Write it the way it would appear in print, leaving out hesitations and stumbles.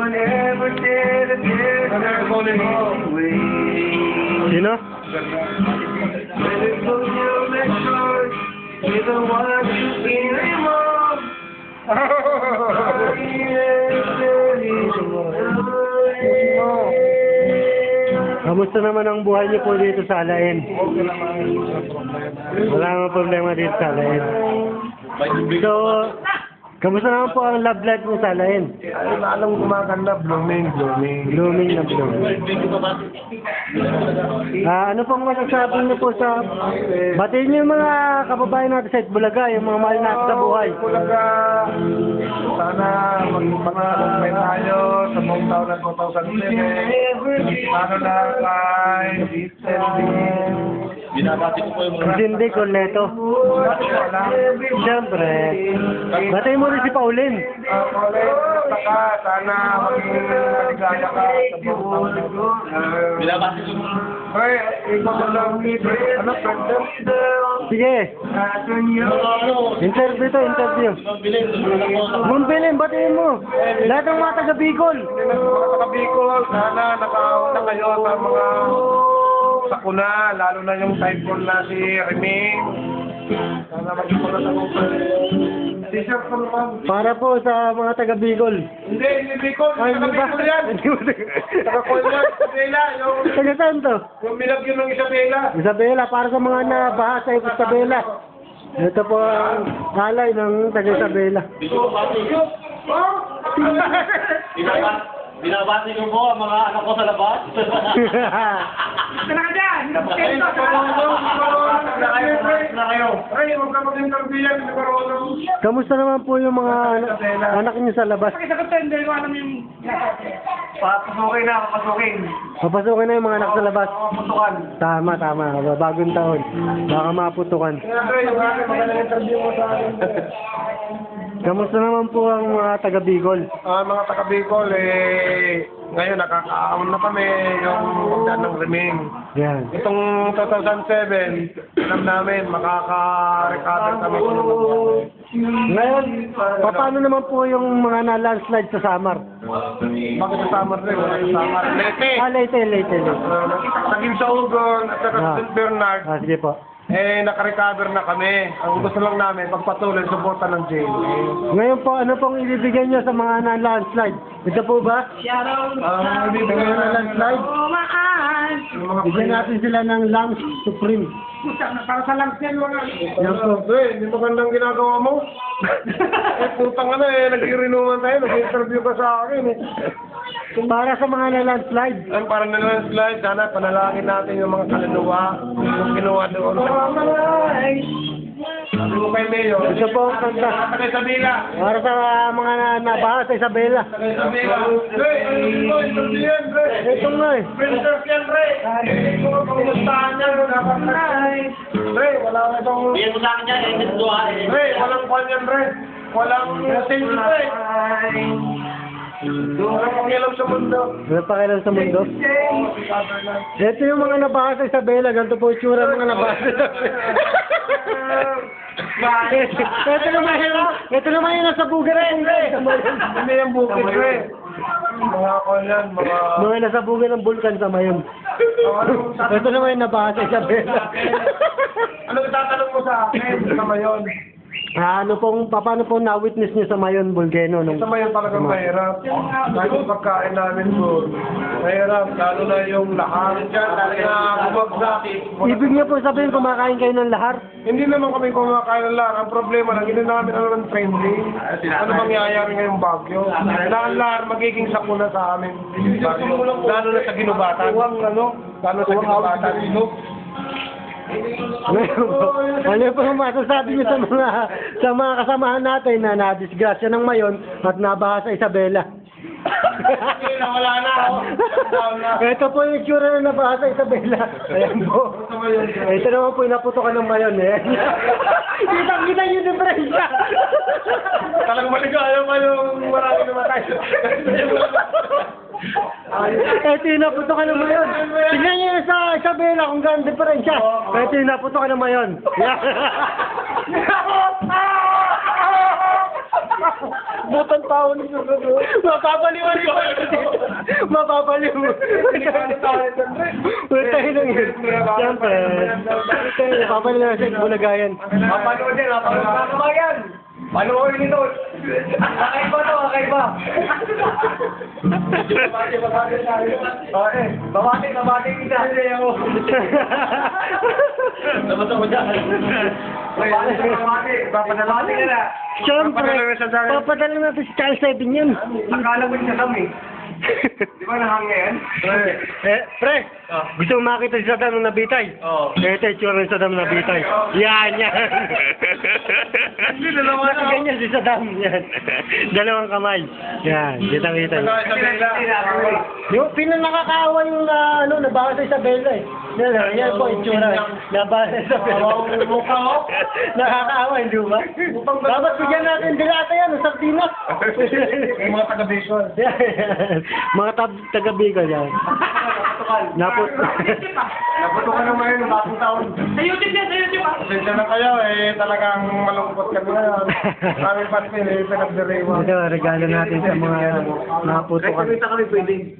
one ever did a way. Sino? You're the one who can't remove. Kamusta naman ang buhay niyo po dito sa Alain? Wala namang problema dito sa Alain. So, kamusta naman po ang love life mo sa Alain? Ay, alam ko kumakanda, blooming. Blooming na blooming. Ano pong masasabi niyo po sa... Batiin niyo yung mga kababayan natin sa Itbulaga, yung mga mahal natin sa buhay. Itbulaga, sana magpapagpapay tayo sa buong taon ng 2007. Ano na kay Binabati ko po yung mga... Cindy Corneto. Siyempre. Batiin mo rin si Pauline. Saka, sana maging maligaya ka sa buong taon ng 2007. Binabati ko yung... Hey, ikaw ba lang ano, friend? Sige. Interview to, interview. Bumbilin, batiin mo. Lahat ng mga taga Bicol. Mga taga-Bicol, sana nakauna kayo sa mga sakuna, lalo na yung typhoon na si Reming. Sana maging mga tagumpay. T-shirt ko naman. Para po sa mga taga Bicol. Hindi Bicol. Ay, hindi ba? Taga-Bicol yan. Taga-Colman, Isabela. Taga saan to? Yung milagyo ng Isabela. Isabela, para sa mga nabaha sa Isabela. Ito po ang alay ng taga Isabela. Binabati ko po ang mga anak ko sa labas. Na kayo. Ay, huwag ka mag-interview yan. Kamusta naman po yung mga anak niyo sa labas? Papasukin na, papasukin. Papasukin na yung mga anak sa labas. Paputukan. Tama, tama. Bagong taon. Baka maputukan. Magandang interview mo sa akin. Kamusta naman po ang mga taga Bicol? Mga taga-Bicol, ngayon nakakaamon na kami yung magdaan ng Reming. Yan. Itong 2007, alam namin, makaka-recover kami. Ngayon, paano naman po yung mga na-landslide sa Samar? Bakit sa Samar rin? Wala sa Samar. Lete! Late. Naging sa Ugon at saka sa Ah. St. Bernard, Sige po. naka-recover na kami. Ang gusto lang namin, pagpatuloy, suporta ng jail. Ngayon po, ano pong ibibigay niyo sa mga na-landslide? Ito po ba? Ibibigay Mga na na-landslide? yung mga Bigyan natin sila ng Lungs Supreme. para sa lang yan, mga... Yan po. Hindi magandang ginagawa mo. Putang ka na nag-irinuman tayo, nag-interview ka sa akin Para sa mga na-landslide. Ang para na lang slide, sana panalangin natin yung mga kaluluwa, yung kinuha doon. Sabi mo kay Mayo, Ito po ang kanta. Sakay sa bila. Para sa mga nabaha sa Isabela. Sakay sa bila. Dre, interview yan, Dre. Ito nga eh. Printers yan, Dre. Kumustahan yan, dapat na. Dre, wala na itong... Bigyan mo sa akin yan, edit ko ha. Dre, walang kwan yan, Dre. Walang stage, Dre. Walang pangilam sa mundo. Wala pa kailan sa mundo. Ito yung mga nabaha sa Isabela. Ganito po yung tsura ng mga nabaha sa Isabela. Ito naman yung nasa bugan ng bulkan. Hindi yung bukid, Dre. Mga kwan yan, mga... Mga nasa bugan ng bulkan sa Mayon. Ito naman yung nabaha sa Isabela. Ano itatanong mo sa akin sa Mayon? Paano pong na-witness niyo sa Mayon Volcano? Sa Mayon talagang mahirap. Dahil yung pagkain namin doon, mahirap. Lalo na yung lahar. Kaya bumagsak. Ibig niyo po sabihin kumakain kayo ng lahar? Hindi naman kami kumakain ng lahar. Ang problema lang, hindi namin ng friendly. Ano mangyayari ngayong bagyo? Ang lahar magiging sakuna sa amin. Lalo na sa ginubatan. Lalo sa ginubatan. Ano po ang masasabi niyo sa mga kasamahan natin na nadisgrasya ng Mayon at nabaha sa Isabela? Wala na. Ito po yung itsura na nabaha sa Isabela. Ayan po. Ito naman po yung naputokan ng Mayon eh. Kita yung diferensya. Talagang maligaya pa yung marami namatay. Ito yung naputokan ng Mayon. Tignan niyo sa Isabela kung gano'ng diferensya. Ito yung naputokan ng Mayon. Putbutan pa ako nito. Mapapaliwan ko. Mapapaliw. Putay lang yun. Siyempre. Mapapaliw na sa Bulagayan. Mapanood yan, mapanood na naman yan. Manood nito. Kakaiba to, kakaiba. Babati kita. Dapat ako dyan. Babati ka na. Siyempre. Papadala natin si Charles 7 yan. Akala mo siya kami. Di ba nahanga yan? Pre, gusto mo makita si Saddam na nabitay? Oo. Ito, itsura ng Saddam na nabitay. Yan. Ganyan si Saddam. Yan. Dalawang kamay. Yan, kitang-kita. Yung pinanakakaawa yung nabaha sa Isabela eh. Yan po, itsura. Nabaha sa Isabela. Nakakaawa, hindi ba? Dapat bigyan natin dilata yan, sardinas. Yung mga taga-visual. Mga taga-Bicol yan. Naputo ka naman yun, bagong taon. Pasensya na kayo talagang malungkot kami ngayon. Aming pastel pinagdiriwa. Ito, regalo natin sa mga naputo Kami pwede.